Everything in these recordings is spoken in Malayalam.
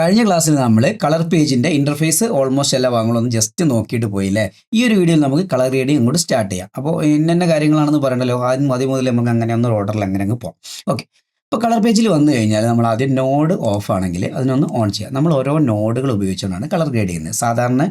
കഴിഞ്ഞ ക്ലാസ്സിൽ നമ്മൾ കളർ പേജിൻ്റെ ഇൻ്റർഫേസ് ഓൾമോസ്റ്റ് എല്ലാ ഭാഗങ്ങളൊന്നും ജസ്റ്റ് നോക്കിയിട്ട് പോയില്ലേ. ഈ ഒരു വീഡിയോയിൽ നമുക്ക് കളർ ഗ്രേഡിങ് അങ്ങോട്ട് സ്റ്റാർട്ട് ചെയ്യാം. അപ്പോൾ ഇന്ന കാര്യങ്ങളാണെന്ന് പറയണ്ടല്ലോ, ആദ്യം മുതൽ നമുക്ക് അങ്ങനെ ഒന്ന് ഓർഡറിൽ അങ്ങനെ അങ്ങ് പോകാം. ഓക്കെ, ഇപ്പോൾ കളർ പേജിൽ വന്നു കഴിഞ്ഞാൽ നമ്മൾ ആദ്യം നോഡ് ഓഫ് ആണെങ്കിൽ അതിനൊന്ന് ഓൺ ചെയ്യാം. നമ്മൾ ഓരോ നോഡുകൾ ഉപയോഗിച്ചുകൊണ്ടാണ് കളർ ഗ്രേഡ് ചെയ്യുന്നത്. സാധാരണ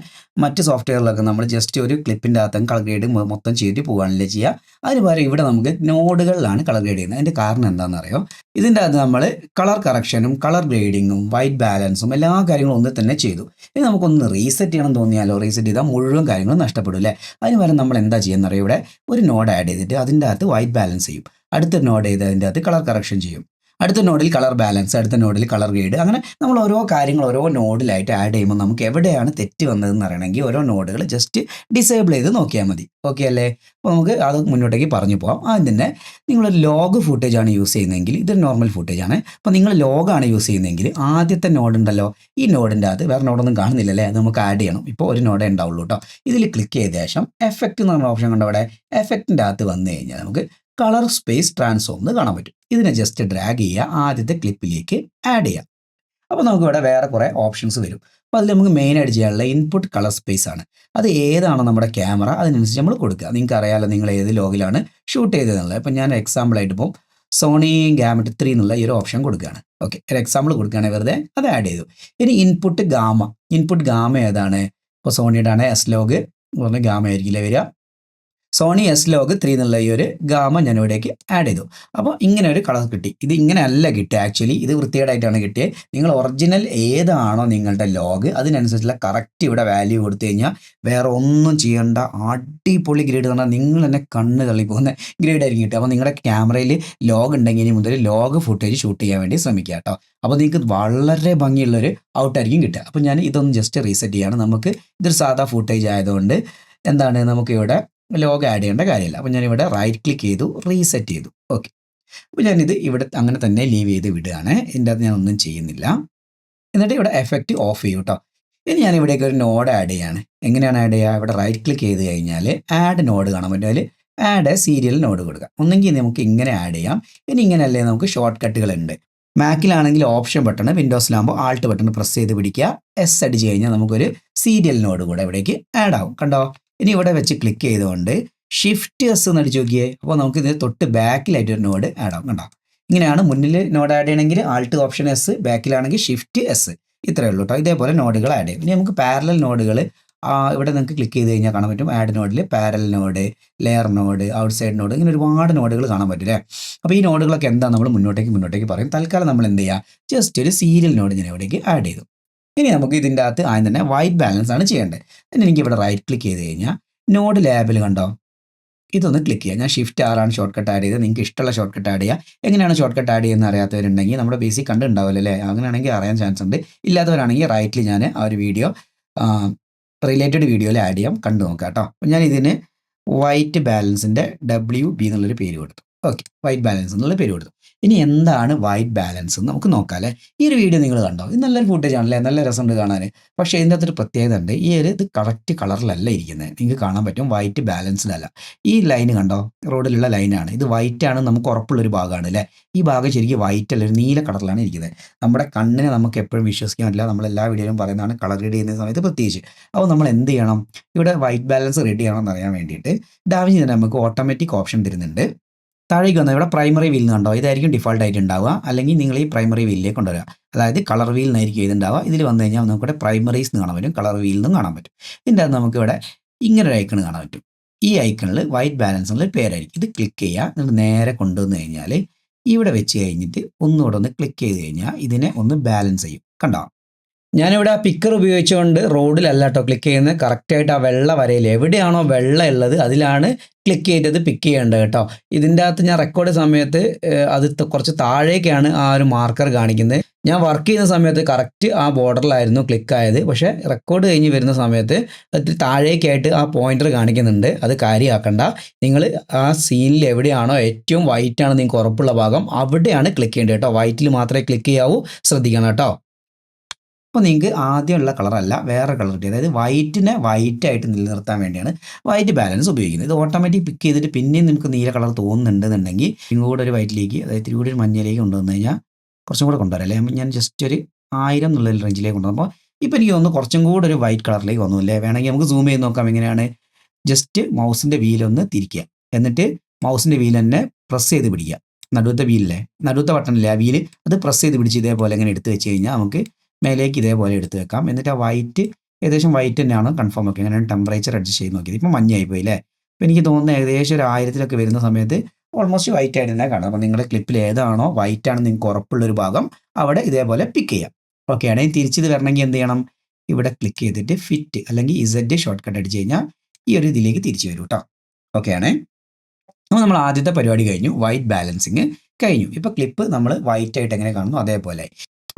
മറ്റ് സോഫ്റ്റ്വെയറിലൊക്കെ നമ്മൾ ജസ്റ്റ് ഒരു ക്ലിപ്പിൻ്റെ അകത്തും കളർ ഗ്രേഡ് മൊത്തം ചെയ്തിട്ട് പോകാനല്ലേ ചെയ്യുക. അതിന് പകരം ഇവിടെ നമുക്ക് നോഡുകളിലാണ് കളർ ഗ്രേഡ് ചെയ്യുന്നത്. അതിൻ്റെ കാരണം എന്താണെന്ന് അറിയോ? ഇതിൻ്റെ അകത്ത് നമ്മൾ കളർ കറക്ഷനും കളർ ഗ്രേഡിങ്ങും വൈറ്റ് ബാലൻസും എല്ലാ കാര്യങ്ങളും ഒന്ന് തന്നെ ചെയ്തു. ഇനി നമുക്കൊന്ന് റീസെറ്റ് ചെയ്യണം തോന്നിയാലോ, റീസെറ്റ് ചെയ്താൽ മുഴുവൻ കാര്യങ്ങളും നഷ്ടപ്പെടും അല്ലേ. അതിന് പകരം നമ്മൾ എന്താ ചെയ്യുന്നറിയോ? ഇവിടെ ഒരു നോഡ് ആഡ് ചെയ്തിട്ട് അതിൻ്റെ അകത്ത് വൈറ്റ് ബാലൻസ് ചെയ്യും. അടുത്ത നോഡ് ചെയ്ത് അതിൻ്റെ അകത്ത് കളർ കറക്ഷൻ ചെയ്യും. അടുത്ത നോഡിൽ കളർ ബാലൻസ്, അടുത്ത നോഡിൽ കളർ ഗ്രേഡ്. അങ്ങനെ നമ്മൾ ഓരോ കാര്യങ്ങൾ ഓരോ നോഡിലായിട്ട് ആഡ് ചെയ്യുമ്പോൾ നമുക്ക് എവിടെയാണ് തെറ്റ് വന്നതെന്ന് അറിയണമെങ്കിൽ ഓരോ നോഡുകൾ ജസ്റ്റ് ഡിസേബിൾ ചെയ്ത് നോക്കിയാൽ മതി. ഓക്കെ അല്ലേ? അപ്പോൾ നമുക്ക് അത് മുന്നോട്ടേക്ക് പറഞ്ഞു പോകാം. ആദ്യം തന്നെ നിങ്ങളൊരു ലോഗ് ഫുട്ടേജാണ് യൂസ് ചെയ്യുന്നതെങ്കിൽ ഇതൊരു നോർമൽ ഫുട്ടേജാണ്. അപ്പോൾ നിങ്ങൾ ലോഗാണ് യൂസ് ചെയ്യുന്നതെങ്കിൽ ആദ്യത്തെ നോഡ് ഉണ്ടല്ലോ, ഈ നോഡിൻ്റെ അകത്ത് വേറെ നോഡൊന്നും കാണുന്നില്ലല്ലേ, അത് നമുക്ക് ആഡ് ചെയ്യണം. ഇപ്പോൾ ഒരു നോഡേ ഉണ്ടാവുള്ളൂ കേട്ടോ. ഇതിൽ ക്ലിക്ക് ചെയ്ത ശേഷം എഫക്റ്റ് എന്ന് പറഞ്ഞ ഓപ്ഷൻ കണ്ടോ, അവിടെ എഫക്റ്റിൻ്റെ അകത്ത് വന്നു കഴിഞ്ഞാൽ നമുക്ക് കളർ സ്പേസ് ട്രാൻസ്ഫോം എന്ന് കാണാൻ പറ്റും. ഇതിനെ ജസ്റ്റ് ഡ്രാഗ് ചെയ്യുക, ആദ്യത്തെ ക്ലിപ്പിലേക്ക് ആഡ് ചെയ്യുക. അപ്പോൾ നമുക്ക് ഇവിടെ വേറെ കുറേ ഓപ്ഷൻസ് വരും. അപ്പോൾ അതിൽ നമുക്ക് മെയിനായിട്ട് ചെയ്യാനുള്ള ഇൻപുട്ട് കളർ സ്പേസ് ആണ്. അത് ഏതാണോ നമ്മുടെ ക്യാമറ അതിനനുസരിച്ച് നമ്മൾ കൊടുക്കുക. നിങ്ങൾക്ക് അറിയാമല്ലോ നിങ്ങൾ ഏത് ലോഗിലാണ് ഷൂട്ട് ചെയ്തതെന്നുള്ളത്. അപ്പോൾ ഞാൻ എക്സാമ്പിളായിട്ട് ഇപ്പോൾ സോണി ഗാമറ്റ് 3 എന്നുള്ള ഈ ഒരു ഓപ്ഷൻ കൊടുക്കുകയാണ്. ഓക്കെ, ഒരു എക്സാമ്പിൾ കൊടുക്കുകയാണെങ്കിൽ വെറുതെ അത് ആഡ് ചെയ്തു. ഇനി ഇൻപുട്ട് ഗാമ ഏതാണ്? ഇപ്പോൾ സോണിയുടെ ആണ് എസ് ലോഗ് പറഞ്ഞ ഗാമ ആയിരിക്കില്ലേ വരിക. സോണി എസ് ലോഗ് 3 എന്നുള്ള ഈ ഒരു ഗാമ ഞാൻ ഇവിടേക്ക് ആഡ് ചെയ്തു. അപ്പോൾ ഇങ്ങനെ ഒരു കളർ കിട്ടി. ഇത് ഇങ്ങനെ അല്ല കിട്ടുക, ആക്ച്വലി ഇത് വൃത്തികേടായിട്ടാണ് കിട്ടിയത്. നിങ്ങൾ ഒറിജിനൽ ഏതാണോ നിങ്ങളുടെ ലോഗ് അതിനനുസരിച്ചുള്ള കറക്റ്റ് ഇവിടെ വാല്യൂ കൊടുത്തു കഴിഞ്ഞാൽ വേറെ ഒന്നും ചെയ്യേണ്ട അടിപൊളി ഗ്രേഡ് എന്ന് പറഞ്ഞാൽ നിങ്ങൾ തന്നെ കണ്ണ് തള്ളിപ്പോകുന്ന ഗ്രേഡ് ആയിരിക്കും കിട്ടുക. അപ്പോൾ നിങ്ങളുടെ ക്യാമറയിൽ ലോഗ് ഉണ്ടെങ്കിൽ ഇനി മുതൽ ലോഗ് ഫുട്ടേജ് ഷൂട്ട് ചെയ്യാൻ വേണ്ടി ശ്രമിക്കുക കേട്ടോ. അപ്പോൾ നിങ്ങൾക്ക് വളരെ ഭംഗിയുള്ളൊരു ഔട്ടായിരിക്കും കിട്ടുക. അപ്പോൾ ഞാൻ ഇതൊന്ന് ജസ്റ്റ് റീസെറ്റ് ചെയ്യാണ്. നമുക്ക് ഇതൊരു സാധാ ഫുട്ടേജ് ആയതുകൊണ്ട് എന്താണ് നമുക്കിവിടെ ലോഗ് ആഡ് ചെയ്യേണ്ട കാര്യമില്ല. അപ്പോൾ ഞാനിവിടെ റൈറ്റ് ക്ലിക്ക് ചെയ്തു, റീസെറ്റ് ചെയ്തു. ഓക്കെ, അപ്പോൾ ഞാനിത് ഇവിടെ അങ്ങനെ തന്നെ ലീവ് ചെയ്ത് വിടുകയാണ്. ഇതിൻ്റെ അകത്ത് ഞാനൊന്നും ചെയ്യുന്നില്ല. എന്നിട്ട് ഇവിടെ എഫക്റ്റ് ഓഫ് ചെയ്യും കേട്ടോ. ഇനി ഞാൻ ഇവിടേക്ക് ഒരു നോഡ് ആഡ് ചെയ്യാണ്. എങ്ങനെയാണ് ആഡ് ചെയ്യുക? ഇവിടെ റൈറ്റ് ക്ലിക്ക് ചെയ്ത് കഴിഞ്ഞാൽ ആഡ് നോഡ് കാണാൻ പറ്റും. അതിൽ ആഡ് സീരിയൽ നോഡ് കൊടുക്കുക. ഒന്നെങ്കിൽ നമുക്ക് ഇങ്ങനെ ആഡ് ചെയ്യാം, ഇനി ഇങ്ങനെയല്ലേ നമുക്ക് ഷോർട്ട് കട്ടുകളുണ്ട്. മാക്കിലാണെങ്കിൽ ഓപ്ഷൻ ബട്ടൺ, വിൻഡോസിലാകുമ്പോൾ ആൾട്ട് ബട്ടൺ പ്രസ് ചെയ്ത് പിടിക്കുക, എസ് അടിച്ച് കഴിഞ്ഞാൽ നമുക്കൊരു സീരിയൽ നോഡ് കൂടെ ഇവിടേക്ക് ആഡ് ആവും. കണ്ടോ? ഇനി ഇവിടെ വെച്ച് ക്ലിക്ക് ചെയ്തുകൊണ്ട് ഷിഫ്റ്റ് എസ് എന്ന് അടിച്ച് നോക്കിയേ. അപ്പോൾ നമുക്ക് ഇതിന് തൊട്ട് ബാക്കിലായിട്ട് ഒരു നോഡ് ആഡ് ആവും. കണ്ടോ? ഇങ്ങനെയാണ് മുന്നിൽ നോഡ് ആഡ് ചെയ്യണമെങ്കിൽ ആൾട്ട് ഓപ്ഷൻ എസ്, ബാക്കിലാണെങ്കിൽ ഷിഫ്റ്റ് എസ്. ഇത്രയേ ഉള്ളൂ കേട്ടോ. ഇതേപോലെ നോഡുകൾ ആഡ് ചെയ്യും. ഇനി നമുക്ക് പാരലൽ നോഡുകൾ ഇവിടെ നിങ്ങൾക്ക് ക്ലിക്ക് ചെയ്ത് കഴിഞ്ഞാൽ കാണാൻ പറ്റും. ആഡ് നോഡിൽ parallel node, layer node, out side node, ഇങ്ങനെ ഒരുപാട് നോഡുകൾ കാണാൻ പറ്റില്ലേ. അപ്പോൾ ഈ നോഡുകളൊക്കെ എന്താ നമ്മൾ മുന്നോട്ടേക്ക് പറയും. തൽക്കാലം നമ്മൾ എന്ത് ചെയ്യുക, ജസ്റ്റ് ഒരു സീരിയൽ നോഡ് ഞാൻ ഇവിടേക്ക് ആഡ് ചെയ്തു. ഇനി നമുക്ക് ഇതിൻ്റെ അകത്ത് ആദ്യം തന്നെ വൈറ്റ് ബാലൻസ് ആണ് ചെയ്യേണ്ടത്. അതിന് എനിക്ക് ഇവിടെ റൈറ്റ് ക്ലിക്ക് ചെയ്ത് കഴിഞ്ഞാൽ നോഡ് ലാബിൽ കണ്ടോ, ഇതൊന്ന് ക്ലിക്ക് ചെയ്യുക. ഞാൻ ഷിഫ്റ്റ് ആറാണ് ഷോർട്ട് കട്ട് ആഡ് ചെയ്തത്. നിങ്ങൾക്ക് ഇഷ്ടമുള്ള ഷോർട്ട് കട്ട് ആഡ് ചെയ്യുക. എങ്ങനെയാണ് ഷോർട്ട് കട്ട് ആഡ് ചെയ്യുന്നത് അറിയാത്തവരുണ്ടെങ്കിൽ നമ്മുടെ ബേസിക് കണ്ടുണ്ടാവില്ല അല്ലേ, അങ്ങനെയാണെങ്കിൽ അറിയാൻ ചാൻസ് ഉണ്ട്. ഇല്ലാത്തവരാണെങ്കിൽ റൈറ്റിൽ ഞാൻ ആ ഒരു വീഡിയോ റിലേറ്റഡ് വീഡിയോയിൽ ആഡ് ചെയ്യാം, കണ്ടു നോക്കാം കേട്ടോ. അപ്പോൾ ഞാൻ ഇതിന് വൈറ്റ് ബാലൻസിൻ്റെ WB എന്നുള്ളൊരു പേര് കൊടുത്തു. ഓക്കെ, വൈറ്റ് ബാലൻസ് എന്നുള്ള പേര് കൊടുത്തു. ഇനി എന്താണ് വൈറ്റ് ബാലൻസ് എന്ന് നമുക്ക് നോക്കാം അല്ലേ. ഈ ഒരു വീഡിയോ നിങ്ങൾ കണ്ടോ? ഇത് നല്ലൊരു ഫുട്ടേജ് ആണല്ലേ, നല്ല രസമുണ്ട് കാണാൻ. പക്ഷേ ഇതിൻ്റെ അകത്തൊരു പ്രത്യേകത ഉണ്ട്. ഇത് കറക്റ്റ് കളറിലല്ല ഇരിക്കുന്നത്. നിങ്ങൾക്ക് കാണാൻ പറ്റും വൈറ്റ് ബാലൻസിലല്ല. ഈ ലൈൻ കണ്ടോ, റോഡിലുള്ള ലൈനാണ്. ഇത് വൈറ്റ് ആണ്, നമുക്ക് ഉറപ്പുള്ളൊരു ഭാഗമാണ് അല്ലേ. ഈ ഭാഗം ശരിക്കും വൈറ്റ് അല്ല, ഒരു നീല കളറിലാണ് ഇരിക്കുന്നത്. നമ്മുടെ കണ്ണിനെ നമുക്ക് എപ്പോഴും വിശ്വസിക്കാൻ പറ്റില്ല. നമ്മളെല്ലാ വീഡിയോയിലും പറയുന്നതാണ് കളർ റെഡി ചെയ്യുന്ന സമയത്ത് പ്രത്യേകിച്ച്. അപ്പോൾ നമ്മൾ എന്ത് ചെയ്യണം? ഇവിടെ വൈറ്റ് ബാലൻസ് റെഡി ചെയ്യണമെന്ന് അറിയാൻ വേണ്ടിയിട്ട് ഡാവിഞ്ചി തന്നെ നമുക്ക് ഓട്ടോമാറ്റിക് ഓപ്ഷൻ തരുന്നുണ്ട്. താഴേക്ക് വന്നാൽ ഇവിടെ പ്രൈമറി വീൽ കണ്ടോ, ഇതായിരിക്കും ഡിഫോൾട്ട് ആയിട്ട് ഉണ്ടാവുക. അല്ലെങ്കിൽ നിങ്ങൾ ഈ പ്രൈമറി വീലിലേക്ക് കൊണ്ടുവരിക, അതായത് കളർ വീൽ എന്നായിരിക്കും ഇതുണ്ടാവുക. ഇതിൽ വന്നു കഴിഞ്ഞാൽ നമുക്കിവിടെ പ്രൈമറീസ് എന്ന് കാണാൻ പറ്റും, കളർ വീൽ നിന്നും കാണാൻ പറ്റും. ഇതിൻ്റെ അകത്ത് നമുക്കിവിടെ ഇങ്ങനെ ഒരു ഐക്കൺ കാണാൻ പറ്റും. ഈ ഐക്കണിൽ വൈറ്റ് ബാലൻസ് എന്നുള്ള പേരായിരിക്കും. ഇത് ക്ലിക്ക് ചെയ്യുക, എന്നിട്ട് നേരെ കൊണ്ടുവന്ന് കഴിഞ്ഞാൽ ഇവിടെ വെച്ച് കഴിഞ്ഞിട്ട് ഒന്നുകൂടെ ഒന്ന് ക്ലിക്ക് ചെയ്ത് കഴിഞ്ഞാൽ ഇതിനെ ഒന്ന് ബാലൻസ് ചെയ്യും. കണ്ടോ? ഞാനിവിടെ ആ പിക്കർ ഉപയോഗിച്ചുകൊണ്ട് റോഡിലല്ല കേട്ടോ ക്ലിക്ക് ചെയ്യുന്നത്. കറക്റ്റായിട്ട് ആ വെള്ള വരയിൽ എവിടെയാണോ വെള്ള ഉള്ളത് അതിലാണ് ക്ലിക്ക് ചെയ്തത് പിക്ക് ചെയ്യേണ്ടത് കേട്ടോ. ഇതിൻ്റെ അകത്ത് ഞാൻ റെക്കോർഡ് സമയത്ത് അത് കുറച്ച് താഴേക്കാണ് ആ ഒരു മാർക്കർ കാണിക്കുന്നത്. ഞാൻ വർക്ക് ചെയ്യുന്ന സമയത്ത് കറക്റ്റ് ആ ബോർഡറിലായിരുന്നു ക്ലിക്ക് ആയത്. പക്ഷേ റെക്കോർഡ് കഴിഞ്ഞ് വരുന്ന സമയത്ത് അത് താഴേക്കായിട്ട് ആ പോയിന്റർ കാണിക്കുന്നുണ്ട്. അത് കാര്യമാക്കണ്ട. നിങ്ങൾ ആ സീനിൽ എവിടെയാണോ ഏറ്റവും വൈറ്റ് ആണ് നിങ്ങൾക്ക് ഉറപ്പുള്ള ഭാഗം അവിടെയാണ് ക്ലിക്ക് ചെയ്യേണ്ടത് കേട്ടോ. വൈറ്റിൽ മാത്രമേ ക്ലിക്ക് ചെയ്യാവൂ, ശ്രദ്ധിക്കണം കേട്ടോ. അപ്പോൾ നിങ്ങൾക്ക് ആദ്യമുള്ള കളറല്ല വേറെ കളർ കിട്ടി, അതായത് വൈറ്റിനെ വൈറ്റായിട്ട് നിലനിർത്താൻ വേണ്ടിയാണ് വൈറ്റ് ബാലൻസ് ഉപയോഗിക്കുന്നത്. ഇത് ഓട്ടോമാറ്റിക് പിക്ക് ചെയ്തിട്ട് പിന്നെയും നിങ്ങൾക്ക് നീല കളർ തോന്നുന്നുണ്ടെന്നുണ്ടെങ്കിൽ ഇങ്ങോട്ട് ഒരു വൈറ്റിലേക്ക്, അതായത് ഇത്തിരി കൂടി ഒരു മഞ്ഞയിലേക്ക് കൊണ്ടുവന്നു കഴിഞ്ഞാൽ കുറച്ചും കൂടെ കൊണ്ടുവരാം അല്ലേ. ഞാൻ ജസ്റ്റ് ഒരു 1000 എന്നുള്ള റേഞ്ചിലേക്ക് കൊണ്ടുവന്നു. അപ്പോൾ ഇപ്പോൾ എനിക്ക് തോന്നുന്നു കുറച്ചും കൂടെ ഒരു വൈറ്റ് കളറിലേക്ക് വന്നു അല്ലേ? വേണമെങ്കിൽ നമുക്ക് സൂം ചെയ്ത് നോക്കാം എങ്ങനെയാണ്. ജസ്റ്റ് മൗസിൻ്റെ വീലൊന്ന് തിരിക്കുക. എന്നിട്ട് മൗസിൻ്റെ വീൽ തന്നെ പ്രസ് ചെയ്ത് പിടിക്കുക. നടുവത്തെ വീലില്ലേ, നടുവത്തെ ബട്ടണില്ലേ, ആ വീല് അത് പ്രസ് ചെയ്ത് പിടിച്ച് ഇതേപോലെ ഇങ്ങനെ എടുത്ത് വെച്ച് കഴിഞ്ഞാൽ നമുക്ക് മേലേക്ക് ഇതേപോലെ എടുത്ത് വെക്കാം. എന്നിട്ട് ആ വൈറ്റ് ഏകദേശം വൈറ്റ് തന്നെയാണ് കൺഫേം ഒക്കെ. അങ്ങനെയാണ് ടെമ്പറേച്ചർ അഡ്ജസ്റ്റ് ചെയ്ത് നോക്കിയത്. ഇപ്പോൾ മഞ്ഞായി പോയി അല്ലേ? അപ്പോൾ എനിക്ക് തോന്നുന്നത് ഏകദേശം ഒരു 1000 വരുന്ന സമയത്ത് ഓൾമോസ്റ്റ് വൈറ്റ് ആയിട്ട് തന്നെ കാണാം. അപ്പോൾ നിങ്ങളുടെ ക്ലിപ്പിൽ ഏതാണോ വൈറ്റ് ആണ് നിങ്ങൾക്ക് ഉറപ്പുള്ളൊരു ഭാഗം അവിടെ ഇതേപോലെ പിക്ക് ചെയ്യാം. ഓക്കെ ആണെങ്കിൽ തിരിച്ചിത് വരണമെങ്കിൽ എന്ത് ചെയ്യണം? ഇവിടെ ക്ലിക്ക് ചെയ്തിട്ട് ഫിറ്റ് അല്ലെങ്കിൽ ഇസഡ് ഷോർട്ട് കട്ട് അടിച്ച് കഴിഞ്ഞാൽ ഈ ഒരു ഇതിലേക്ക് തിരിച്ചു വരും കേട്ടോ. ഓക്കെ ആണേ. അപ്പോൾ നമ്മൾ ആദ്യത്തെ പരിപാടി കഴിഞ്ഞു, വൈറ്റ് ബാലൻസിങ് കഴിഞ്ഞു. ഇപ്പോൾ ക്ലിപ്പ് നമ്മൾ വൈറ്റ് ആയിട്ട് എങ്ങനെ കാണുന്നു അതേപോലെ.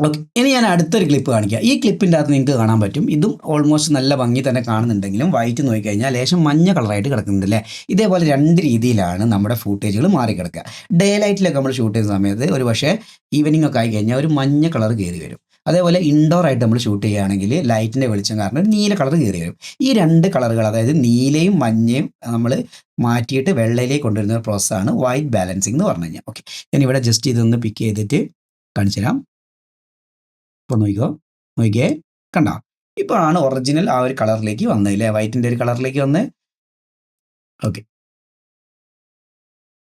ഓക്കെ, ഇനി ഞാൻ അടുത്തൊരു ക്ലിപ്പ് കാണിക്കാം. ഈ ക്ലിപ്പിൻ്റെ അകത്ത് നിങ്ങൾക്ക് കാണാൻ പറ്റും, ഇതും ഓൾമോസ്റ്റ് നല്ല ഭംഗി തന്നെ കാണുന്നുണ്ടെങ്കിലും വൈറ്റ് നോക്കിക്കഴിഞ്ഞാൽ ലേശം മഞ്ഞ കളറായിട്ട് കിടക്കുന്നുണ്ട് അല്ലേ? ഇതേപോലെ 2 രീതിയിലാണ് നമ്മുടെ ഫൂട്ടേജുകൾ മാറിക്കിടക്കുക. ഡേ ലൈറ്റിലൊക്കെ നമ്മൾ ഷൂട്ട് ചെയ്യുന്ന സമയത്ത് ഒരു പക്ഷേ ഈവനിങ് ഒക്കെ ആയി കഴിഞ്ഞാൽ ഒരു മഞ്ഞ കളർ കയറി വരും. അതേപോലെ ഇൻഡോർ ആയിട്ട് നമ്മൾ ഷൂട്ട് ചെയ്യുകയാണെങ്കിൽ ലൈറ്റിൻ്റെ വെളിച്ചം കാരണം ഒരു നീല കളർ കയറി വരും. ഈ 2 കളറുകൾ, അതായത് നീലയും മഞ്ഞയും നമ്മൾ മാറ്റിയിട്ട് വെള്ളയിലേക്ക് കൊണ്ടുവരുന്ന ഒരു പ്രോസസ്സാണ് വൈറ്റ് ബാലൻസിങ് എന്ന് പറഞ്ഞു കഴിഞ്ഞാൽ. ഓക്കെ, ഞാനിവിടെ ജസ്റ്റ് ഇതൊന്ന് പിക്ക് ചെയ്തിട്ട് കാണിച്ചു തരാം. ഇപ്പോൾ നോക്കിയേ, കണ്ടോ? ഇപ്പോഴാണ് ഒറിജിനൽ ആ ഒരു കളറിലേക്ക് വന്നത് അല്ലേ? വൈറ്റിൻ്റെ ഒരു കളറിലേക്ക് വന്ന്. ഓക്കെ,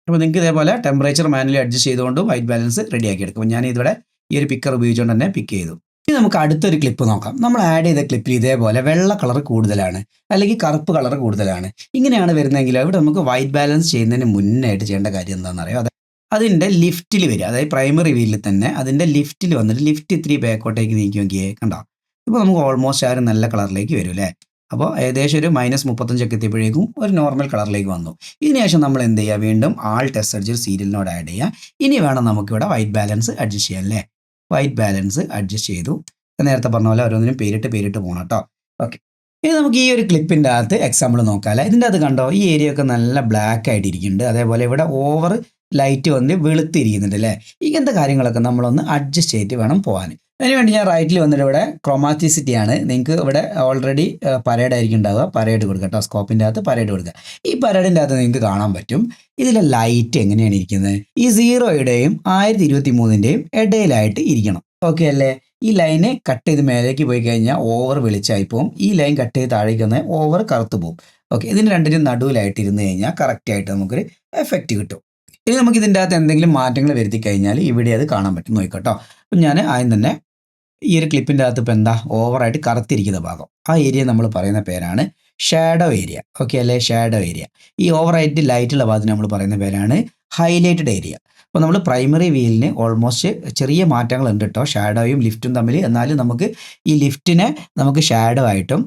അപ്പോൾ നിങ്ങൾക്ക് ഇതേപോലെ ടെമ്പറേച്ചർ മാനുവലി അഡ്ജസ്റ്റ് ചെയ്തുകൊണ്ട് വൈറ്റ് ബാലൻസ് റെഡിയാക്കി എടുക്കും. അപ്പോൾ ഞാൻ ഇതിവിടെ ഈ ഒരു പിക്കർ ഉപയോഗിച്ചുകൊണ്ട് തന്നെ പിക്ക് ചെയ്തു. ഇനി നമുക്ക് അടുത്തൊരു ക്ലിപ്പ് നോക്കാം. നമ്മൾ ആഡ് ചെയ്ത ക്ലിപ്പിൽ ഇതേപോലെ വെള്ള കളർ കൂടുതലാണ് അല്ലെങ്കിൽ കറുപ്പ് കളർ കൂടുതലാണ് ഇങ്ങനെയാണ് വരുന്നതെങ്കിൽ ഇവിടെ നമുക്ക് വൈറ്റ് ബാലൻസ് ചെയ്യുന്നതിന് മുന്നായിട്ട് ചെയ്യേണ്ട കാര്യം എന്താണെന്ന് അറിയാം. അതിൻ്റെ ലിഫ്റ്റിൽ വരിക, അതായത് പ്രൈമറി വീലിൽ തന്നെ അതിൻ്റെ ലിഫ്റ്റിൽ വന്നിട്ട് ലിഫ്റ്റ് ഇത്തിരി ബാക്കോട്ടേക്ക് നീക്കി നോക്കിയേ, കണ്ടോ? ഇപ്പോൾ നമുക്ക് ഓൾമോസ്റ്റ് ആ ഒരു നല്ല കളറിലേക്ക് വരും അല്ലേ? അപ്പോൾ ഏകദേശം ഒരു -35 ഒക്കെ എത്തിയപ്പോഴേക്കും ഒരു നോർമൽ കളറിലേക്ക് വന്നു. ഇതിനുശേഷം നമ്മൾ എന്ത് ചെയ്യുക? വീണ്ടും ആൾട്ട് എസ് അടിച്ച് സീരിയലിനോട് ആഡ് ചെയ്യുക. ഇനി വേണം നമുക്കിവിടെ വൈറ്റ് ബാലൻസ് അഡ്ജസ്റ്റ് ചെയ്യാം അല്ലേ? വൈറ്റ് ബാലൻസ് അഡ്ജസ്റ്റ് ചെയ്തു. നേരത്തെ പറഞ്ഞ പോലെ ഓരോന്നിനും പേരിട്ട് പോകണം കേട്ടോ. ഓക്കെ, ഇനി നമുക്ക് ഈ ഒരു ക്ലിപ്പിൻ്റെ അകത്ത് എക്സാമ്പിൾ നോക്കാം. ഇതിൻ്റെ അകത്ത് കണ്ടോ, ഈ ഏരിയ ഒക്കെ നല്ല ബ്ലാക്ക് ആയിട്ടിരിക്കുന്നുണ്ട്. അതേപോലെ ഇവിടെ ഓവർ ലൈറ്റ് വന്ന് വെളുത്തിരിക്കുന്നുണ്ട് അല്ലേ? ഇങ്ങനത്തെ കാര്യങ്ങളൊക്കെ നമ്മളൊന്ന് അഡ്ജസ്റ്റ് ചെയ്തിട്ട് വേണം പോകാൻ. അതിനുവേണ്ടി ഞാൻ റൈറ്റിൽ വന്നിട്ട് ഇവിടെ ക്രോമാറ്റിസിറ്റി ആണ്. നിങ്ങൾക്ക് ഇവിടെ ഓൾറെഡി പരേഡ് ആയിരിക്കും ഉണ്ടാവുക. പരേഡ് കൊടുക്കുക കേട്ടോ. സ്കോപ്പിൻ്റെ അകത്ത് പരേഡ് കൊടുക്കുക. ഈ പരേഡിൻ്റെ അകത്ത് നിങ്ങൾക്ക് കാണാൻ പറ്റും ഇതിലെ ലൈറ്റ് എങ്ങനെയാണ് ഇരിക്കുന്നത്. ഈ 0യുടെയും 1023ൻ്റെയും ഇടയിലായിട്ട് ഇരിക്കണം. ഓക്കെ അല്ലേ? ഈ ലൈന് കട്ട് ചെയ്ത് മേലേക്ക് പോയി കഴിഞ്ഞാൽ ഓവർ വെളിച്ചായി പോകും. ഈ ലൈൻ കട്ട് ചെയ്ത് താഴേക്ക് വന്നാൽ ഓവർ കറുത്ത് പോകും. ഓക്കെ, ഇതിന് രണ്ടിനും നടുവിലായിട്ട് ഇരുന്ന് കഴിഞ്ഞാൽ കറക്റ്റായിട്ട് നമുക്കൊരു എഫക്റ്റ് കിട്ടും. ഇനി നമുക്ക് ഇതിൻ്റെ അകത്ത് എന്തെങ്കിലും മാറ്റങ്ങൾ വരുത്തി കഴിഞ്ഞാൽ ഇവിടെ അത് കാണാൻ പറ്റും. നോക്കിക്കോട്ടോ. അപ്പം ഞാൻ ആദ്യം തന്നെ ഈ ഒരു ക്ലിപ്പിൻ്റെ അകത്ത് ഇപ്പോൾ എന്താ ഓവറായിട്ട് കറുത്തിരിക്കുന്ന ഭാഗം, ആ ഏരിയ നമ്മൾ പറയുന്ന പേരാണ് ഷാഡോ ഏരിയ. ഓക്കെ അല്ലേ? Shadow area. ഈ ഓവറായിട്ട് ലൈറ്റുള്ള ഭാഗത്തിന് നമ്മൾ പറയുന്ന പേരാണ് ഹൈലൈറ്റഡ് ഏരിയ. അപ്പോൾ നമ്മൾ പ്രൈമറി വീലിന് ഓൾമോസ്റ്റ് ചെറിയ മാറ്റങ്ങൾ ഉണ്ട് കേട്ടോ, ഷാഡോയും ലിഫ്റ്റും തമ്മിൽ. എന്നാലും നമുക്ക് ഈ ലിഫ്റ്റിനെ നമുക്ക് ഷാഡോ ആയിട്ടും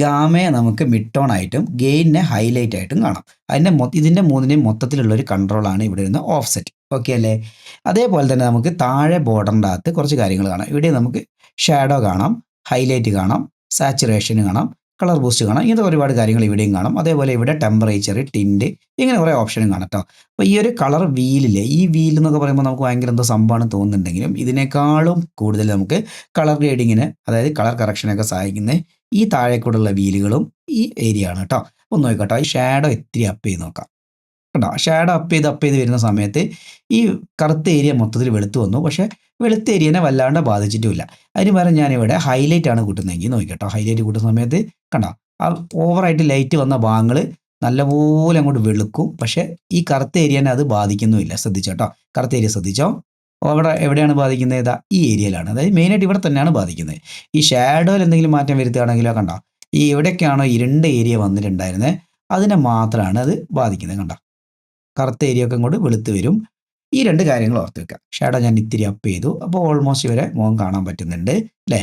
ഗാമയെ നമുക്ക് മിഡ് ടോൺ ആയിട്ടും ഗെയിനിനെ ഹൈലൈറ്റ് ആയിട്ടും കാണാം. ഇതിൻ്റെ മൂന്നിൻ്റെയും മൊത്തത്തിലുള്ളൊരു കൺട്രോളാണ് ഇവിടെ വരുന്ന ഓഫ്സെറ്റ്. ഓക്കെ അല്ലേ? അതേപോലെ തന്നെ നമുക്ക് താഴെ ബോർഡറിൻ്റെ അകത്ത് കുറച്ച് കാര്യങ്ങൾ കാണാം. ഇവിടെ നമുക്ക് ഷാഡോ കാണാം, ഹൈലൈറ്റ് കാണാം, സാച്ചുറേഷൻ കാണാം, കളർ ബൂസ്റ്റ് കാണാം. ഇങ്ങനത്തെ ഒരുപാട് കാര്യങ്ങൾ ഇവിടെയും കാണാം. അതേപോലെ ഇവിടെ ടെമ്പറേച്ചർ, ടിൻറ്റ്, ഇങ്ങനെ കുറേ ഓപ്ഷനും കാണാം കേട്ടോ. അപ്പോൾ ഈ ഒരു കളർ വീലില്ലേ, ഈ വീൽ എന്നൊക്കെ പറയുമ്പോൾ നമുക്ക് ഭയങ്കര എന്തോ സംഭവമാണ് തോന്നുന്നുണ്ടെങ്കിലും ഇതിനേക്കാളും കൂടുതൽ നമുക്ക് കളർ ഗ്രേഡിങ്ങിന്, അതായത് കളർ കറക്ഷനൊക്കെ സഹായിക്കുന്ന ഈ താഴേക്കൂടുള്ള വീലുകളും ഈ ഏരിയ ആണ് കേട്ടോ. ഒന്ന് നോക്കട്ടോ, ഈ ഷാഡോ ഇത്തിരി അപ്പ് ചെയ്ത് നോക്കാം. കേട്ടോ, ഷാഡോ അപ്പ് ചെയ്ത് വരുന്ന സമയത്ത് ഈ കറുത്ത ഏരിയ മൊത്തത്തിൽ വെളുത്ത് വന്നു. പക്ഷേ വെളുത്ത ഏരിയനെ വല്ലാണ്ട് ബാധിച്ചിട്ടുമില്ല. അതിന് പകരം ഞാനിവിടെ ഹൈലൈറ്റ് ആണ് കൂട്ടുന്നതെങ്കിൽ നോക്കിക്കട്ടോ. ഹൈലൈറ്റ് കൂട്ടുന്ന സമയത്ത് കണ്ടോ, ആ ഓവറായിട്ട് ലൈറ്റ് വന്ന ഭാഗങ്ങൾ നല്ലപോലെ അങ്ങോട്ട് വെളുക്കും. പക്ഷേ ഈ കറുത്ത ഏരിയനെ അത് ബാധിക്കുന്നുമില്ല. ശ്രദ്ധിച്ചോട്ടോ, കറുത്ത ഏരിയ ശ്രദ്ധിച്ചോ. അവിടെ എവിടെയാണ് ബാധിക്കുന്നത്? ഇതാ ഈ ഏരിയയിലാണ്. അതായത് മെയിനായിട്ട് ഇവിടെ തന്നെയാണ് ബാധിക്കുന്നത്. ഈ ഷാഡോയിൽ എന്തെങ്കിലും മാറ്റം വരുത്തുകയാണെങ്കിലോ കണ്ടോ, ഈ എവിടെയൊക്കെയാണോ ഇരുണ്ട ഏരിയ വന്നിട്ടുണ്ടായിരുന്നത് അതിനെ മാത്രമാണ് അത് ബാധിക്കുന്നത്. കണ്ടോ, കറുത്ത ഏരിയ ഒക്കെ അങ്ങോട്ട് വെളുത്ത് വരും. ഈ 2 കാര്യങ്ങൾ ഓർത്ത് വെക്കുക. ഷാഡോ ഞാൻ ഇത്തിരി അപ്പ് ചെയ്തു. അപ്പോൾ ഓൾമോസ്റ്റ് ഇവരെ മുഖം കാണാൻ പറ്റുന്നുണ്ട് അല്ലേ?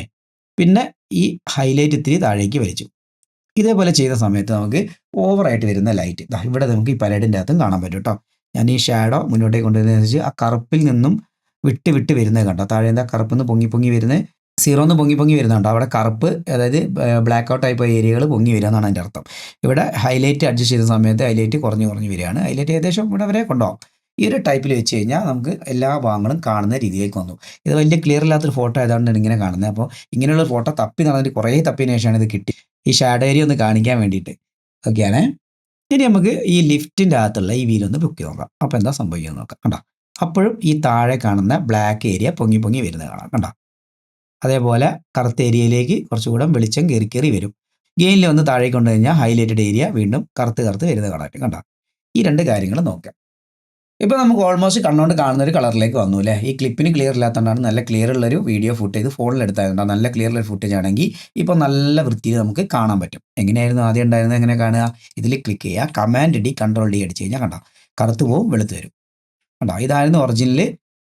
പിന്നെ ഈ ഹൈലൈറ്റ് ഇത്തിരി താഴേക്ക് വലിച്ചു. ഇതേപോലെ ചെയ്ത സമയത്ത് നമുക്ക് ഓവറായിട്ട് വരുന്ന ലൈറ്റ് ഇവിടെ നമുക്ക് ഈ പരേഡിൻ്റെ അകത്തും കാണാൻ പറ്റും കേട്ടോ. ഞാൻ ഈ ഷാഡോ മുന്നോട്ടേക്ക് കൊണ്ടുവരുന്നതനുസരിച്ച് ആ കറുപ്പിൽ നിന്നും വിട്ട് വരുന്നത് കണ്ടോ. താഴെ എന്താ കറുപ്പിൽ നിന്ന് പൊങ്ങി വരുന്നത്, 0 പൊങ്ങി വരുന്നുണ്ടോ. അവിടെ കറുപ്പ്, അതായത് ബ്ലാക്ക് ഔട്ട് ആയിപ്പോയ ഏരിയകൾ പൊങ്ങി വരിക എന്നാണ് അതിൻ്റെ അർത്ഥം. ഇവിടെ ഹൈലൈറ്റ് അഡ്ജസ്റ്റ് ചെയ്ത സമയത്ത് ഹൈലൈറ്റ് കുറഞ്ഞ് വരികയാണ്. ഹൈലൈറ്റ് ഏകദേശം ഇവിടെ വരെ കൊണ്ടുപോകും. ഈ ഒരു ടൈപ്പിൽ വെച്ച് കഴിഞ്ഞാൽ നമുക്ക് എല്ലാ ഭാഗങ്ങളും കാണുന്ന രീതിയിലേക്ക് വന്നു. ഇത് വലിയ ക്ലിയർ ഇല്ലാത്തൊരു ഫോട്ടോ ആയതുകൊണ്ടാണ് ഇങ്ങനെ കാണുന്നത്. അപ്പോൾ ഇങ്ങനെയുള്ള ഫോട്ടോ നടന്നിട്ട് കുറേ തപ്പിയതിന് ശേഷമാണ് ഇത് കിട്ടി, ഈ ഷാഡോ ഏരിയ ഒന്ന് കാണിക്കാൻ വേണ്ടിയിട്ട്. ഓക്കെയാണേ. ഇനി നമുക്ക് ഈ ലിഫ്റ്റിൻ്റെ അകത്തുള്ള ഈ വീലൊന്ന് ബുക്ക് ചെയ്ത് നോക്കാം. അപ്പോൾ എന്താ സംഭവിക്കുന്നത് നോക്കാം. കണ്ടോ, അപ്പോഴും ഈ താഴെ കാണുന്ന ബ്ലാക്ക് ഏരിയ പൊങ്ങി വരുന്നത് കാണാം. കണ്ടോ, അതേപോലെ കറുത്ത ഏരിയയിലേക്ക് കുറച്ചുകൂടെ വെളിച്ചം കയറി കയറി വരും. ഗെയിനിൽ വന്ന് താഴേക്ക് കൊണ്ട് കഴിഞ്ഞാൽ ഹൈലൈറ്റഡ് ഏരിയ വീണ്ടും കറുത്ത് കറുത്ത് വരുന്നത് കാണാൻ കണ്ടോ. ഈ 2 കാര്യങ്ങൾ നോക്കാം. ഇപ്പോൾ നമുക്ക് ഓൾമോസ്റ്റ് കണ്ണുകൊണ്ട് കാണുന്ന ഒരു കളറിലേക്ക് വന്നു അല്ലേ. ഈ ക്ലിപ്പിന് ക്ലിയർ ഇല്ലാത്തതുകൊണ്ടാണ് നല്ല ക്ലിയർ ഉള്ളൊരു വീഡിയോ ഫുട്ടേജ് ഫോണിൽ എടുത്തായിരുന്നു. നല്ല ക്ലിയർ ഉള്ള ഫുട്ടേജ് ആണെങ്കിൽ ഇപ്പോൾ നല്ല വൃത്തിയിൽ നമുക്ക് കാണാൻ പറ്റും. എങ്ങനെയായിരുന്നു ആദ്യം ഉണ്ടായിരുന്നത്? എങ്ങനെ കാണുക? ഇതിൽ ക്ലിക്ക് ചെയ്യുക, കമാൻഡ് ഡി കൺട്രോൾ ഡി അടിച്ച് കഴിഞ്ഞാൽ കണ്ടോ കറുത്ത് പോവും, വെളുത്ത് വരും കണ്ടോ. ഇതായിരുന്നു ഒറിജിനൽ.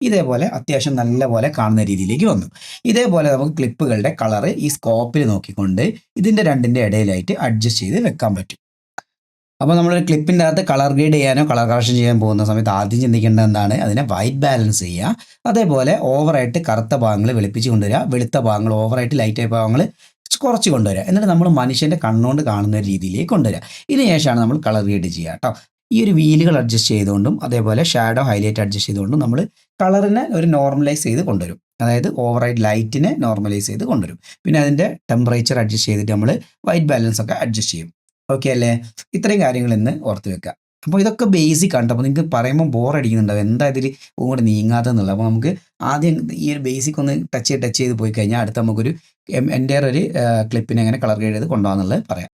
ഇതേപോലെ അത്യാവശ്യം നല്ല പോലെ കാണുന്ന രീതിയിലേക്ക് വന്നു. ഇതേപോലെ നമുക്ക് ക്ലിപ്പുകളുടെ കളറ് ഈ സ്കോപ്പിൽ നോക്കിക്കൊണ്ട് ഇതിൻ്റെ രണ്ടിൻ്റെ ഇടയിലായിട്ട് അഡ്ജസ്റ്റ് ചെയ്ത് വെക്കാൻ പറ്റും. അപ്പോൾ നമ്മളൊരു ക്ലിപ്പിൻ്റെ അകത്ത് കളർ ഗ്രേഡ് ചെയ്യാനോ കളർ കറക്ഷൻ ചെയ്യാൻ പോകുന്ന സമയത്ത് ആദ്യം ചിന്തിക്കേണ്ടത് എന്താണ്? അതിനെ വൈറ്റ് ബാലൻസ് ചെയ്യുക. അതേപോലെ ഓവറായിട്ട് കറുത്ത ഭാഗങ്ങൾ വെളുപ്പിച്ച് കൊണ്ടുവരിക, വെളുത്ത ഭാഗങ്ങൾ ഓവറായിട്ട് ലൈറ്റായ ഭാഗങ്ങൾ കുറച്ച് കൊണ്ടുവരിക. എന്നിട്ട് നമ്മൾ മനുഷ്യൻ്റെ കണ്ണുകൊണ്ട് കാണുന്ന ഒരു രീതിയിലേക്ക് കൊണ്ടുവരിക. ഇതിന് ശേഷമാണ് നമ്മൾ കളർ ഗ്രേഡ് ചെയ്യുക കേട്ടോ. ഈ ഒരു വീലുകൾ അഡ്ജസ്റ്റ് ചെയ്തുകൊണ്ടും അതേപോലെ ഷാഡോ ഹൈലൈറ്റ് അഡ്ജസ്റ്റ് ചെയ്തുകൊണ്ടും നമ്മൾ കളറിനെ ഒരു നോർമലൈസ് ചെയ്ത് കൊണ്ടുവരും. അതായത് ഓവറായിട്ട് ലൈറ്റിനെ നോർമലൈസ് ചെയ്ത് കൊണ്ടുവരും. പിന്നെ അതിൻ്റെ ടെമ്പറേച്ചർ അഡ്ജസ്റ്റ് ചെയ്തിട്ട് നമ്മൾ വൈറ്റ് ബാലൻസ് ഒക്കെ അഡ്ജസ്റ്റ് ചെയ്യും. ഓക്കെ അല്ലേ? ഇത്രയും കാര്യങ്ങൾ ഇന്ന് ഓർത്ത് വെക്കുക. അപ്പോൾ ഇതൊക്കെ ബേസിക് ആണ്. അപ്പോൾ നിങ്ങൾക്ക് പറയുമ്പോൾ ബോർ അടിക്കുന്നുണ്ടാവും, എന്താ ഇതിൽ കൂടെ നീങ്ങാത്തെന്നുള്ളത്. അപ്പോൾ നമുക്ക് ആദ്യം ഈ ഒരു ബേസിക് ഒന്ന് ടച്ച് ചെയ്ത് പോയി കഴിഞ്ഞാൽ അടുത്ത് നമുക്കൊരു എൻ്റെ ഒരു ക്ലിപ്പിനെ എങ്ങനെ കളർ ഗ്രേഡ് ചെയ്ത് കൊണ്ടുപോകാന്നുള്ളത് പറയാം.